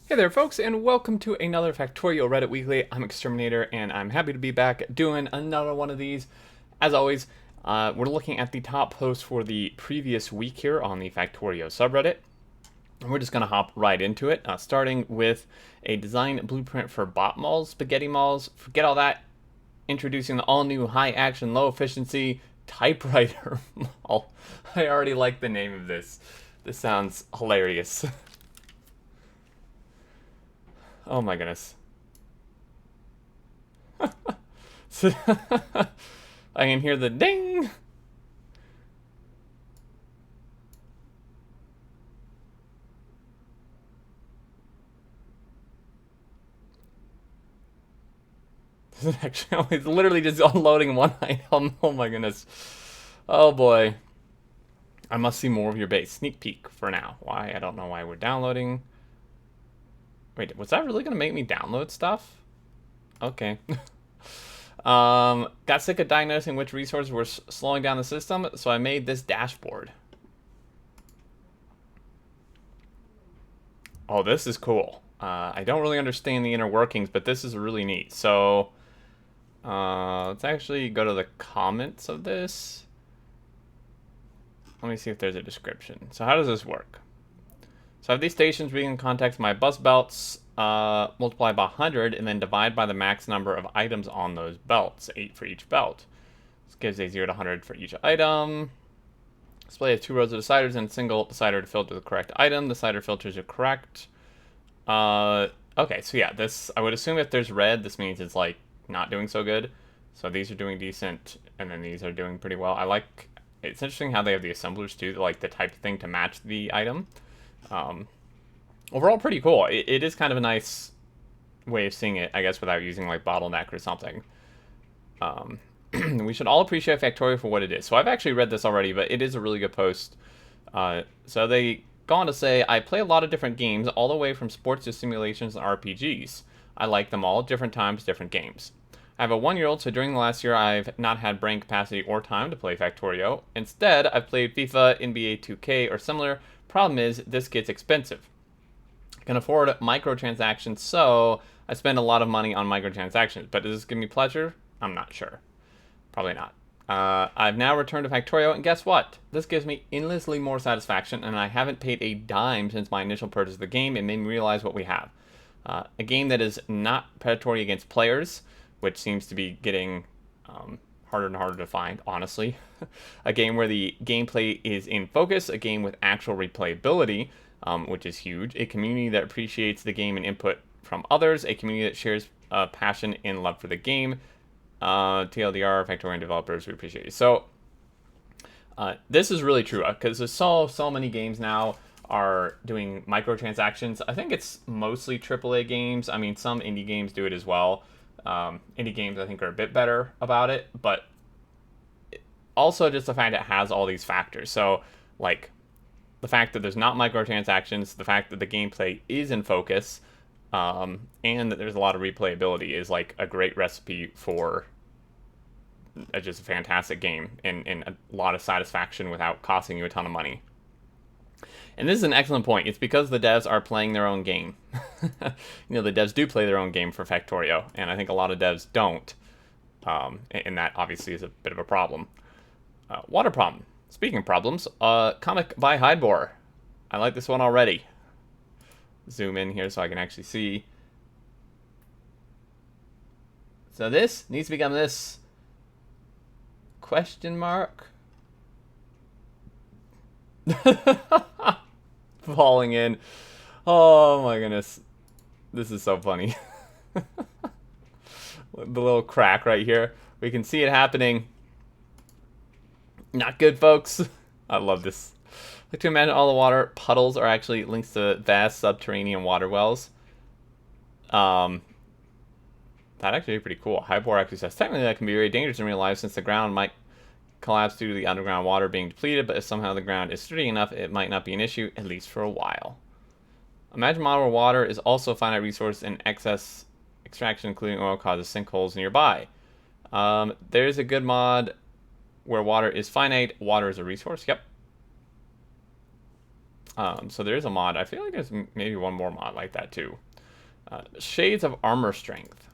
Hey there, folks, and welcome to another Factorio Reddit Weekly. I'm Exterminator, and I'm happy to be back doing another one of these. As always, we're looking at the top posts for the previous week here on the Factorio subreddit. And we're just going to hop right into it, starting with a design blueprint for bot malls, spaghetti malls. Forget all that. Introducing the all-new high-action, low-efficiency typewriter mall. I already like the name of this. This sounds hilarious. Oh my goodness. So, I can hear the ding. This is actually it's literally just unloading one item. Oh my goodness. Oh boy. I must see more of your base. Sneak peek for now. Why? I don't know why we're downloading. Wait, was that really gonna make me download stuff? Okay. Got sick of diagnosing which resources were slowing down the system, so I made this dashboard. Oh, this is cool. I don't really understand the inner workings, but this is really neat. So, let's actually go to the comments of this. Let me see if there's a description. So how does this work? So I have these stations we can contact my bus belts, multiply by 100, and then divide by the max number of items on those belts, 8 for each belt. This gives a 0 to 100 for each item. Display has 2 rows of deciders and a single decider to filter the correct item. The decider filters are correct. Okay, so yeah, this, I would assume if there's red, this means it's like not doing so good. So these are doing decent, and then these are doing pretty well. It's interesting how they have the assemblers too, like the type of thing to match the item. Overall pretty cool. It is kind of a nice way of seeing it, I guess, without using like bottleneck or something. We should all appreciate Factorio for what it is. So I've actually read this already, but it is a really good post. So they go on to say, I play a lot of different games, all the way from sports to simulations and RPGs. I like them all, different times, different games. I have a 1-year-old, so during the last year, I've not had brain capacity or time to play Factorio. Instead, I've played FIFA, NBA 2K, or similar. Problem is, this gets expensive. I can afford microtransactions, so I spend a lot of money on microtransactions. But does this give me pleasure? I'm not sure. Probably not. I've now returned to Factorio, and guess what? This gives me endlessly more satisfaction, and I haven't paid a dime since my initial purchase of the game. It made me realize what we have. A game that is not predatory against players, which seems to be getting harder and harder to find, honestly. A game where the gameplay is in focus, a game with actual replayability, which is huge. A community that appreciates the game and input from others, a community that shares passion and love for the game. TLDR, Factorian developers, we appreciate you. So, this is really true, because there's so many games now are doing microtransactions. I think it's mostly AAA games. I mean, some indie games do it as well. Indie games, I think, are a bit better about it, but also just the fact that it has all these factors. So, like, the fact that there's not microtransactions, the fact that the gameplay is in focus, and that there's a lot of replayability is, like, a great recipe for just a fantastic game and a lot of satisfaction without costing you a ton of money. And this is an excellent point. It's because the devs are playing their own game. The devs do play their own game for Factorio, and I think a lot of devs don't. And that obviously is a bit of a problem. Water problem. Speaking of problems, comic by Hydebor. I like this one already. Zoom in here so I can actually see. So this needs to become this question mark. Falling in. Oh my goodness. This is so funny. The little crack right here. We can see it happening. Not good, folks. I love this. I like to imagine all the water puddles are actually links to vast subterranean water wells. That actually is pretty cool. Hybor actually says, technically that can be very dangerous in real life since the ground might collapse due to the underground water being depleted, but if somehow the ground is sturdy enough, it might not be an issue, at least for a while. Imagine a model where water is also a finite resource and excess extraction, including oil, causes sinkholes nearby. There's a good mod where water is finite, water is a resource. Yep. So there's a mod. I feel like there's maybe one more mod like that too. Shades of armor strength.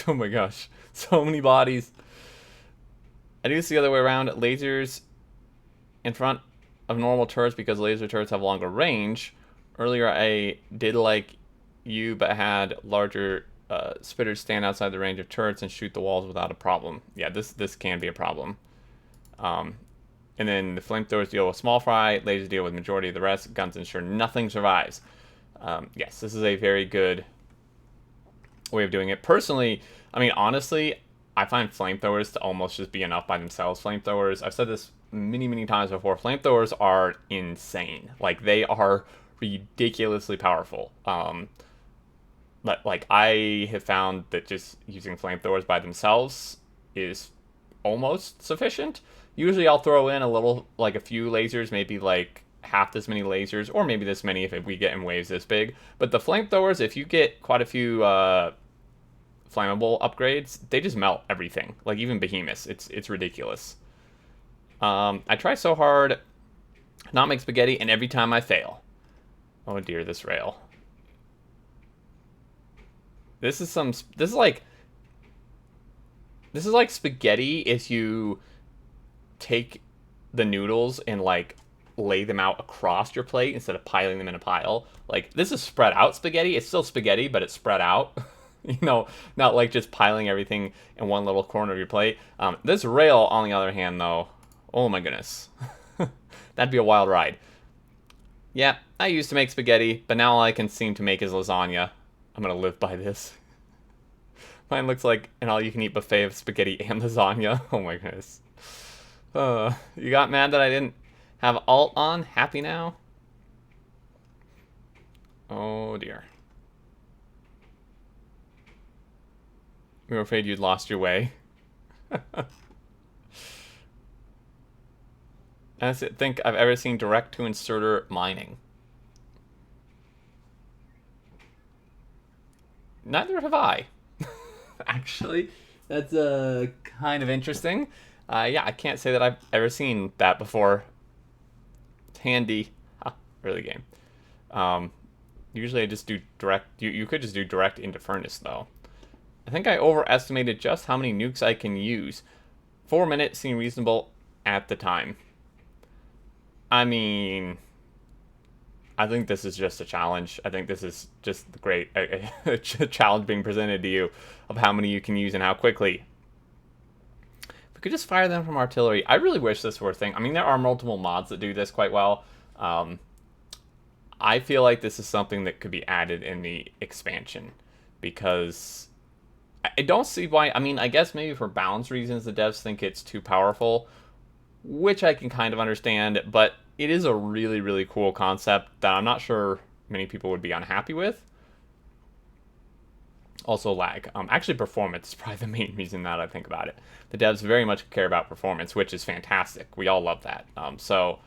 Oh my gosh, so many bodies. I do this the other way around. Lasers in front of normal turrets because laser turrets have longer range. Earlier I did like you, but had larger spitters stand outside the range of turrets and shoot the walls without a problem. Yeah, this can be a problem. And then the flamethrowers deal with small fry, lasers deal with majority of the rest, guns ensure nothing survives. Yes, this is a very good way of doing it. Personally, I mean, honestly, I find flamethrowers to almost just be enough by themselves. Flamethrowers, I've said this many times before, flamethrowers are insane. Like, they are ridiculously powerful. But, like, I have found that just using flamethrowers by themselves is almost sufficient. Usually I'll throw in a little, like a few lasers, maybe like half this many lasers, or maybe this many if we get in waves this big. But the flamethrowers, if you get quite a few flammable upgrades, they just melt everything. Like even behemoths, it's ridiculous. I try so hard not make spaghetti, and every time I fail. Oh dear, this rail. This is like spaghetti if you take the noodles and like lay them out across your plate instead of piling them in a pile. Like, this is spread out spaghetti. It's still spaghetti, but it's spread out. You know, not like just piling everything in one little corner of your plate. This rail, on the other hand, though, oh my goodness. That'd be a wild ride. Yeah, I used to make spaghetti, but now all I can seem to make is lasagna. I'm gonna live by this. Mine looks like an all-you-can-eat buffet of spaghetti and lasagna. Oh my goodness. You got mad that I didn't have alt on? Happy now? Oh dear. We were afraid you'd lost your way. I don't think I've ever seen direct-to-inserter mining. Neither have I. Actually, that's kind of interesting. Yeah, I can't say that I've ever seen that before. It's handy. Early game. Usually I just do direct. You could just do direct into furnace, though. I think I overestimated just how many nukes I can use. 4 minutes seemed reasonable at the time. I mean, I think this is just a challenge. I think this is just the great a challenge being presented to you of how many you can use and how quickly. We could just fire them from artillery. I really wish this were a thing. I mean, there are multiple mods that do this quite well. I feel like this is something that could be added in the expansion because I don't see why. I mean, I guess maybe for balance reasons, the devs think it's too powerful, which I can kind of understand, but it is a really cool concept that I'm not sure many people would be unhappy with. Also lag. Actually, performance is probably the main reason that I think about it. The devs very much care about performance, which is fantastic. We all love that. So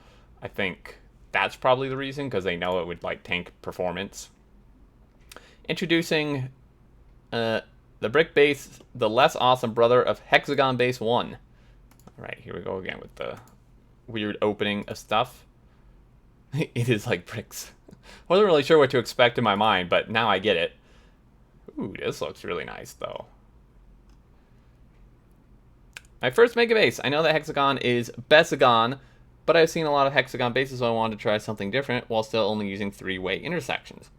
I think that's probably the reason, because they know it would like tank performance. Introducing the brick base, the less awesome brother of Hexagon Base 1. All right, here we go again with the weird opening of stuff. It is like bricks. Wasn't really sure what to expect in my mind, but now I get it. Ooh, this looks really nice, though. My first Megabase. I know that Hexagon is Besagon, but I've seen a lot of Hexagon bases, so I wanted to try something different while still only using three-way intersections.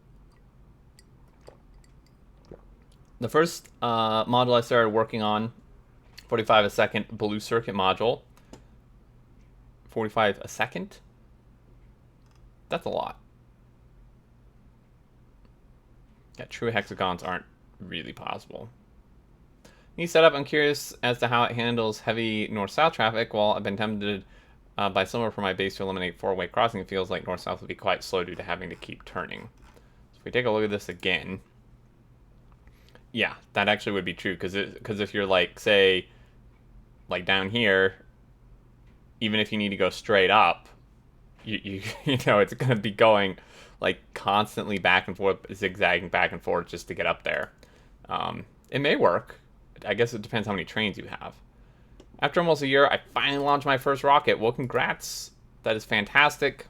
The first module I started working on, 45 a second blue circuit module. 45 a second? That's a lot. Yeah, true hexagons aren't really possible. New setup, I'm curious as to how it handles heavy north-south traffic. While I've been tempted by similar for my base to eliminate four-way crossing, it feels like north-south would be quite slow due to having to keep turning. So if we take a look at this again, yeah, that actually would be true, because if you're like, say, like down here, even if you need to go straight up, you know, it's going to be going like constantly back and forth, zigzagging back and forth just to get up there. It may work. I guess it depends how many trains you have. After almost a year, I finally launched my first rocket. Well, congrats. That is fantastic.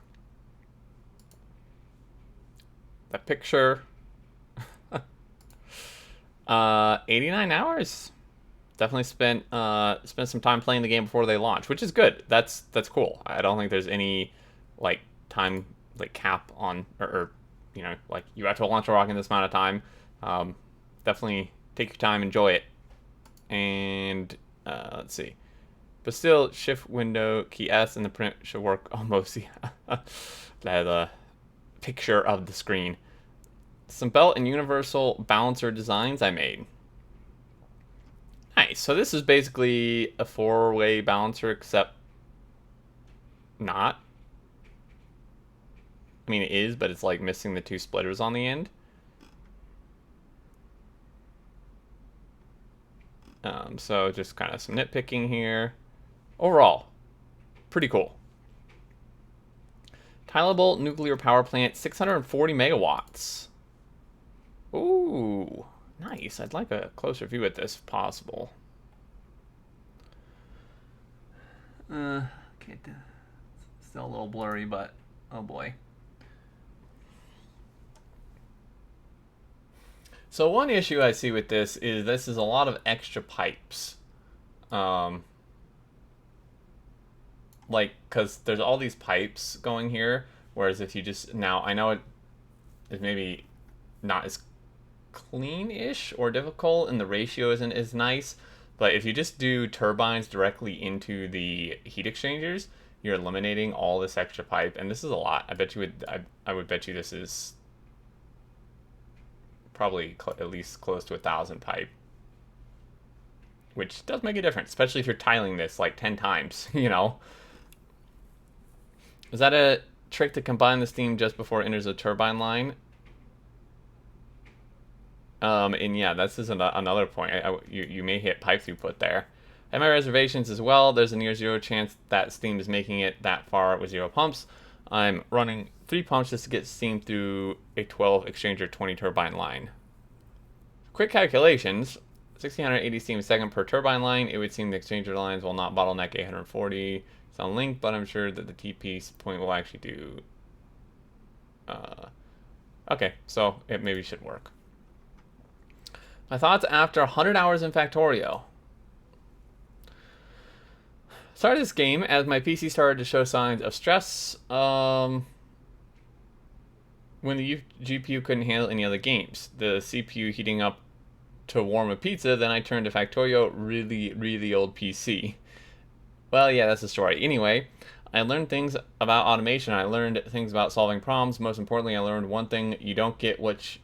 That picture. 89 hours. Definitely spent some time playing the game before they launch, which is good. That's cool. I don't think there's any like time like cap on or you know, like you have to launch a rocket in this amount of time. Definitely take your time, enjoy it. And let's see. But still, shift window key S and the print should work almost. Yeah. That picture of the screen. Some belt and universal balancer designs I made. Nice. So this is basically a four-way balancer, except not. I mean, it is, but it's like missing the two splitters on the end. So just kind of some nitpicking here. Overall, pretty cool. Tileable nuclear power plant, 640 megawatts. Ooh, nice. I'd like a closer view at this if possible. Can't. Still a little blurry, but oh boy. So one issue I see with this is a lot of extra pipes. Like, because there's all these pipes going here, whereas if you just, now, I know it is maybe not as clean-ish or difficult, and the ratio isn't as nice, but if you just do turbines directly into the heat exchangers, you're eliminating all this extra pipe, and this is a lot. I bet you would, I would bet you this is probably at least close to 1,000 pipe, which does make a difference, especially if you're tiling this like 10 times, you know. Is that a trick to combine the steam just before it enters the turbine line? And yeah, this is another point. You may hit pipe throughput there. At my reservations as well, there's a near zero chance that steam is making it that far with 0 pumps. I'm running 3 pumps just to get steam through a 12 exchanger 20 turbine line. Quick calculations, 1680 steam a second per turbine line. It would seem the exchanger lines will not bottleneck 840. It's on link, but I'm sure that the TP point will actually do... okay, so it maybe should work. My thoughts after 100 hours in Factorio. Started this game as my PC started to show signs of stress when the GPU couldn't handle any other games. The CPU heating up to warm a pizza, then I turned to Factorio, really old PC. Well, yeah, that's the story. Anyway, I learned things about automation. I learned things about solving problems. Most importantly, I learned one thing: you don't get what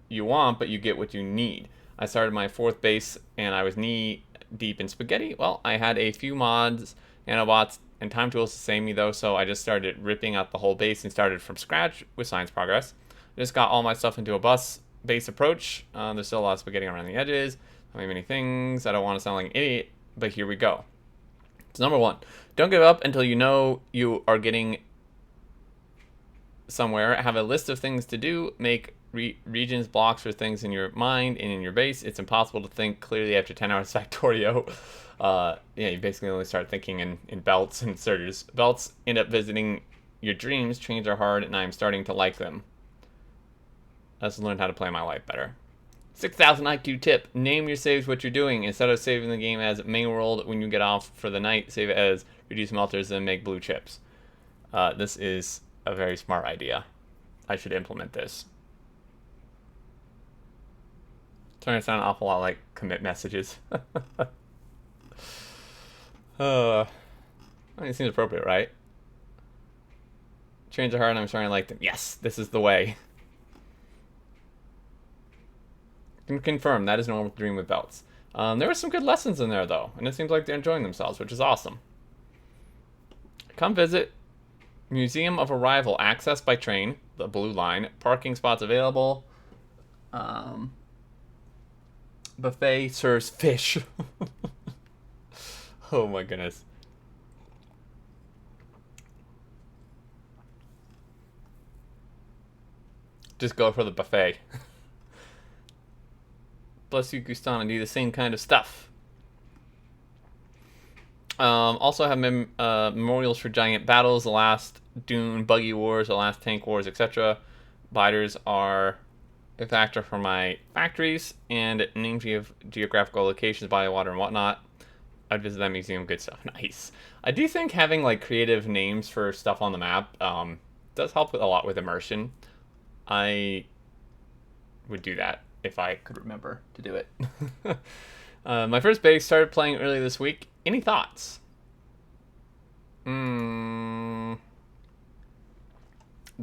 you want, but you get what you need. I started my 4th base, and I was knee deep in spaghetti. Well, I had a few mods, nanobots, and time tools to save me, though, so I just started ripping out the whole base and started from scratch with science progress. I just got all my stuff into a bus-based approach. There's still a lot of spaghetti around the edges. Many things. I don't want to sound like an idiot, but here we go. So number 1, don't give up until you know you are getting somewhere. Have a list of things to do. Make regions, blocks for things in your mind and in your base. It's impossible to think clearly after 10 hours Factorio. Yeah, you basically only start thinking in belts and inserters. Belts end up visiting your dreams. Trains are hard, and I'm starting to like them. Let's learn how to play my life better. 6,000 IQ tip. Name your saves what you're doing. Instead of saving the game as main world when you get off for the night, save it as reduce melters and make blue chips. This is a very smart idea. I should implement this. Starting to sound an awful lot like commit messages. I mean, it seems appropriate, right? Trains are hard and I'm starting to like them. Yes, this is the way. Can confirm that is normal to dream with belts. There were some good lessons in there, though, and it seems like they're enjoying themselves, which is awesome. Come visit Museum of Arrival, access by train, the blue line, parking spots available. Buffet serves fish. Oh my goodness. Just go for the buffet. Bless you, Gustan, and do the same kind of stuff. Also have memorials for giant battles, the last Dune buggy wars, the last tank wars, etc. Biters are a factor for my factories and names of geographical locations, body of water, and whatnot. I'd visit that museum. Good stuff. Nice. I do think having like creative names for stuff on the map does help a lot with immersion. I would do that if I could remember to do it. My first base started playing earlier this week. Any thoughts? There's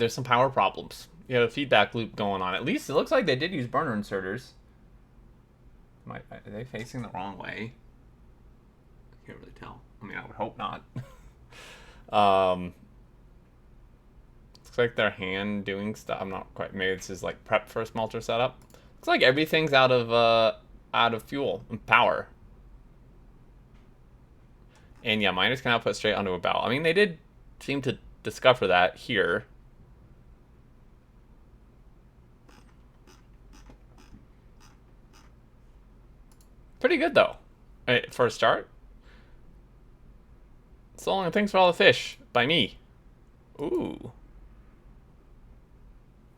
some power problems. You have a feedback loop going on. At least it looks like they did use burner inserters. Are they facing the wrong way? I can't really tell. I mean, I would hope not. Looks like their hand doing stuff. I'm not quite. Maybe this is like prep for a smelter setup. Looks like everything's out of fuel and power. And yeah, miners can output straight onto a belt. I mean, they did seem to discover that here. Pretty good though, for a start. So long, and thanks for all the fish by me. Ooh.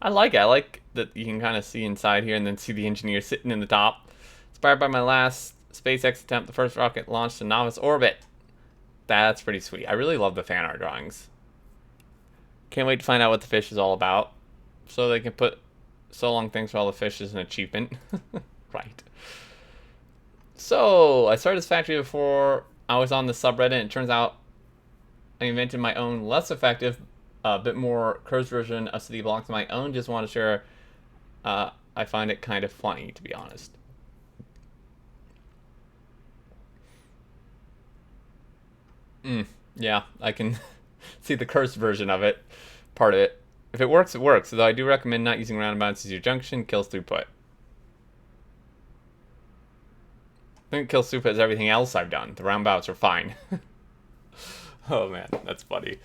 I like it. I like that you can kind of see inside here and then see the engineer sitting in the top. Inspired by my last SpaceX attempt, the first rocket launched to novice orbit. That's pretty sweet. I really love the fan art drawings. Can't wait to find out what the fish is all about. So they can put so long, thanks for all the fish as an achievement. Right. So, I started this factory before I was on the subreddit, and it turns out I invented my own less effective, a bit more cursed version of city blocks of my own. Just want to share, I find it kind of funny, to be honest. Yeah, I can see the cursed version of it, part of it. If it works, it works, though I do recommend not using roundabouts as your junction, kills throughput. I think kill throughput is everything else I've done. The roundabouts are fine. Oh man, that's funny.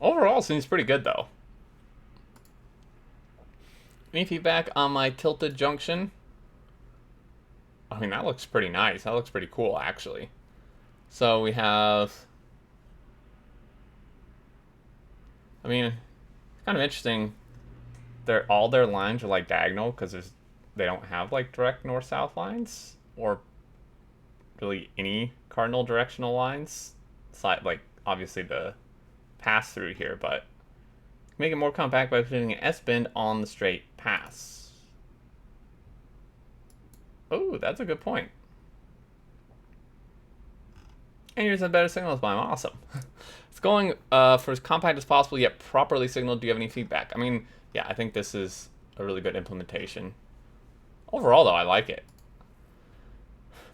Overall, seems pretty good though. Any feedback on my tilted junction? I mean, that looks pretty nice. That looks pretty cool, actually. So we have... I mean, it's kind of interesting. All their lines are like diagonal because they don't have like direct north-south lines or really any cardinal directional lines. It's like obviously the pass through here, but make it more compact by putting an S-bend on the straight pass. Oh, that's a good point. And here's a better signals by awesome. It's going for as compact as possible yet properly signaled. Do you have any feedback? I mean, yeah, I think this is a really good implementation. Overall, though, I like it.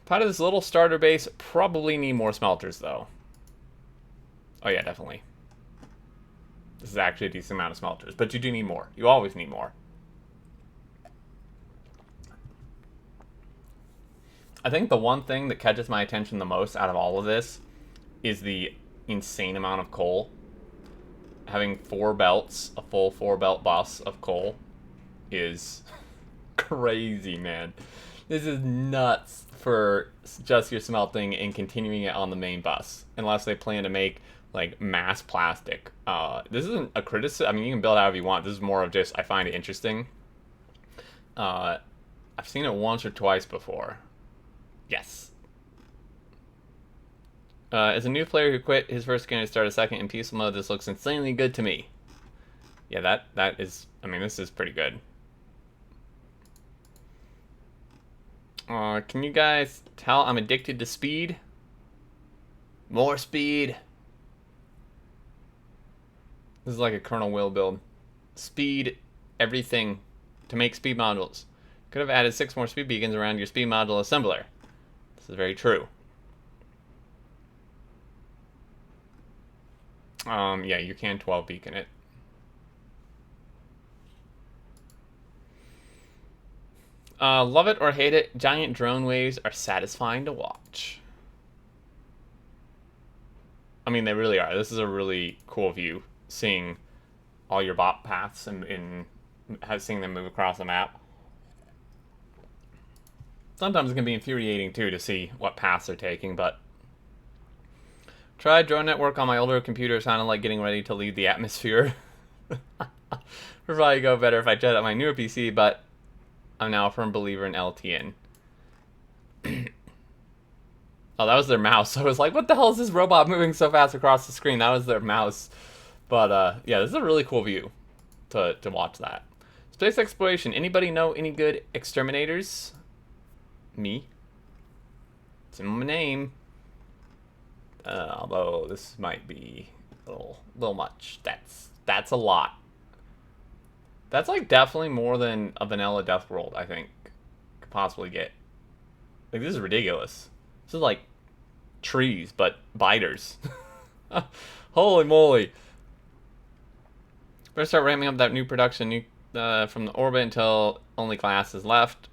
Part of this little starter base probably need more smelters, though. Oh yeah, definitely. This is actually a decent amount of smelters, but you do need more. You always need more. I think the one thing that catches my attention the most out of all of this is the insane amount of coal. Having 4 belts, a full 4-belt bus of coal, is crazy, man. This is nuts for just your smelting and continuing it on the main bus, unless they plan to make like mass plastic. This isn't a criticism. I mean, you can build however you want. This is more of just I find it interesting. I've seen it once or twice before. Yes. As a new player who quit his first game to start a second in peaceful mode, this looks insanely good to me. Yeah, that is. I mean, this is pretty good. Can you guys tell I'm addicted to speed? More speed. This is like a Colonel Will build. Speed everything to make speed modules. Could have added 6 more speed beacons around your speed module assembler. This is very true. Yeah, you can 12 beacon it. Love it or hate it, giant drone waves are satisfying to watch. I mean, they really are. This is a really cool view, seeing all your bot paths and seeing them move across the map. Sometimes it can be infuriating, too, to see what paths they're taking, but... Tried drone network on my older computer, sounded like getting ready to leave the atmosphere. Would probably go better if I tried out my newer PC, but I'm now a firm believer in LTN. Oh, that was their mouse. I was like, what the hell is this robot moving so fast across the screen? That was their mouse. But, yeah, this is a really cool view to watch that. Space exploration. Anybody know any good exterminators? Me. It's in my name. Although this might be a little much. That's a lot. That's like definitely more than a vanilla Death World, I think, could possibly get. Like, this is ridiculous. This is like trees, but biters. Holy moly. Better start ramping up that new production from the orbit until only class is left.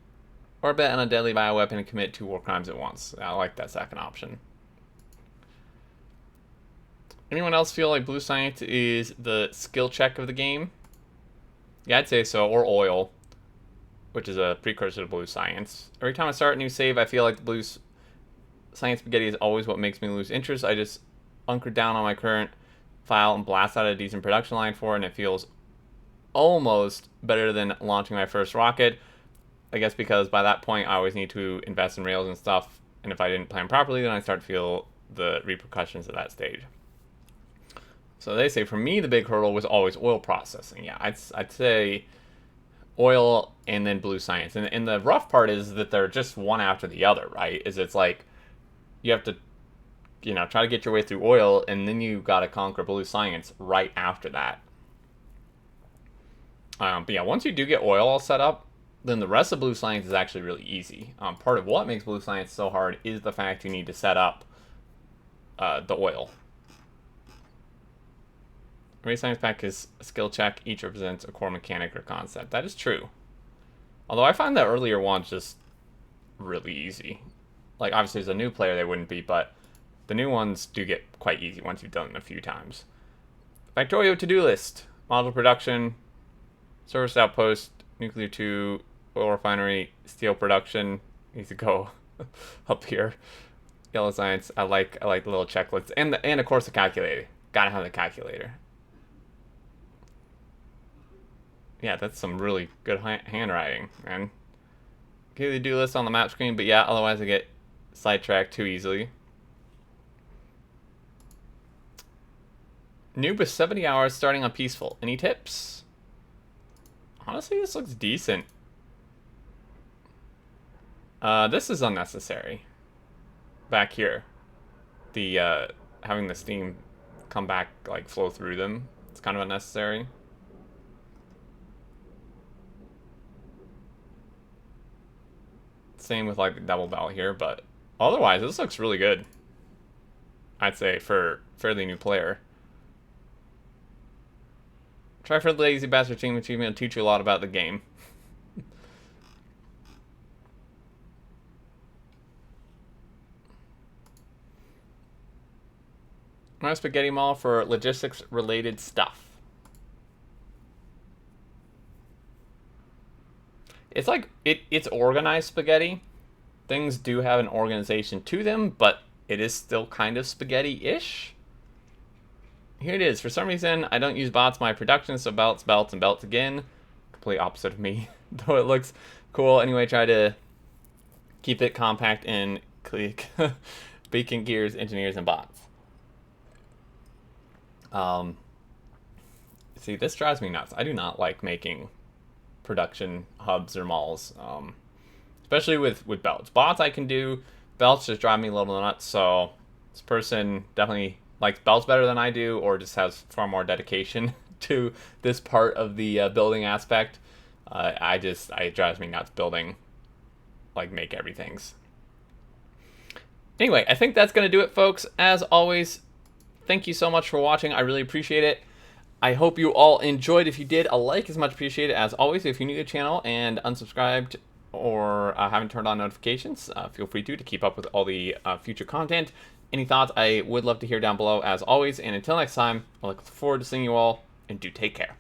Orbit and a deadly bioweapon and commit 2 war crimes at once. I like that second option. Anyone else feel like blue science is the skill check of the game? Yeah, I'd say so. Or oil, which is a precursor to blue science. Every time I start a new save, I feel like the blue science spaghetti is always what makes me lose interest. I just hunker down on my current file and blast out a decent production line for it, and it feels almost better than launching my first rocket. I guess because by that point, I always need to invest in rails and stuff, and if I didn't plan properly, then I start to feel the repercussions of that stage. So they say, for me, the big hurdle was always oil processing. Yeah, I'd say oil and then blue science. And the rough part is that they're just one after the other, right? It's like you have to, try to get your way through oil, and then you got to conquer blue science right after that. But yeah, once you do get oil all set up, then the rest of blue science is actually really easy. Part of what makes blue science so hard is the fact you need to set up the oil. Every science pack is a skill check. Each represents a core mechanic or concept. That is true. Although I find the earlier ones just really easy. Like, obviously, as a new player, they wouldn't be, but the new ones do get quite easy once you've done them a few times. Factorio to-do list. Model production. Service outpost. Nuclear 2. Oil refinery. Steel production. Needs to go up here. Yellow science. I like the little checklists. And of course, the calculator. Gotta have the calculator. Yeah, that's some really good handwriting, man. Okay, they do list on the map screen, but yeah, otherwise I get sidetracked too easily. Noob with 70 hours starting on peaceful. Any tips? Honestly, this looks decent. This is unnecessary. Back here. The, having the steam come back, like, flow through them. It's kind of unnecessary. Same with like the double bell here, but otherwise this looks really good. I'd say for fairly new player. Try for the Lazy Bastard Team Achievement. Will teach you a lot about the game. My spaghetti mall for logistics related stuff. It's like, it's organized spaghetti. Things do have an organization to them, but it is still kind of spaghetti-ish. Here it is. For some reason, I don't use bots in my production, so belts, belts, and belts again. Complete opposite of me, though it looks cool. Anyway, try to keep it compact and click. Beacon, gears, engineers, and bots. See, this drives me nuts. I do not like making production hubs or malls, especially with belts. Bots I can do. Belts just drive me a little nuts, so this person definitely likes belts better than I do, or just has far more dedication to this part of the building aspect. It drives me nuts building, like, make everythings. Anyway, I think that's going to do it, folks. As always, thank you so much for watching. I really appreciate it. I hope you all enjoyed. If you did, a like is much appreciated. As always, if you're new to the channel and unsubscribed or haven't turned on notifications, feel free to keep up with all the future content. Any thoughts, I would love to hear down below, as always. And until next time, I look forward to seeing you all, and do take care.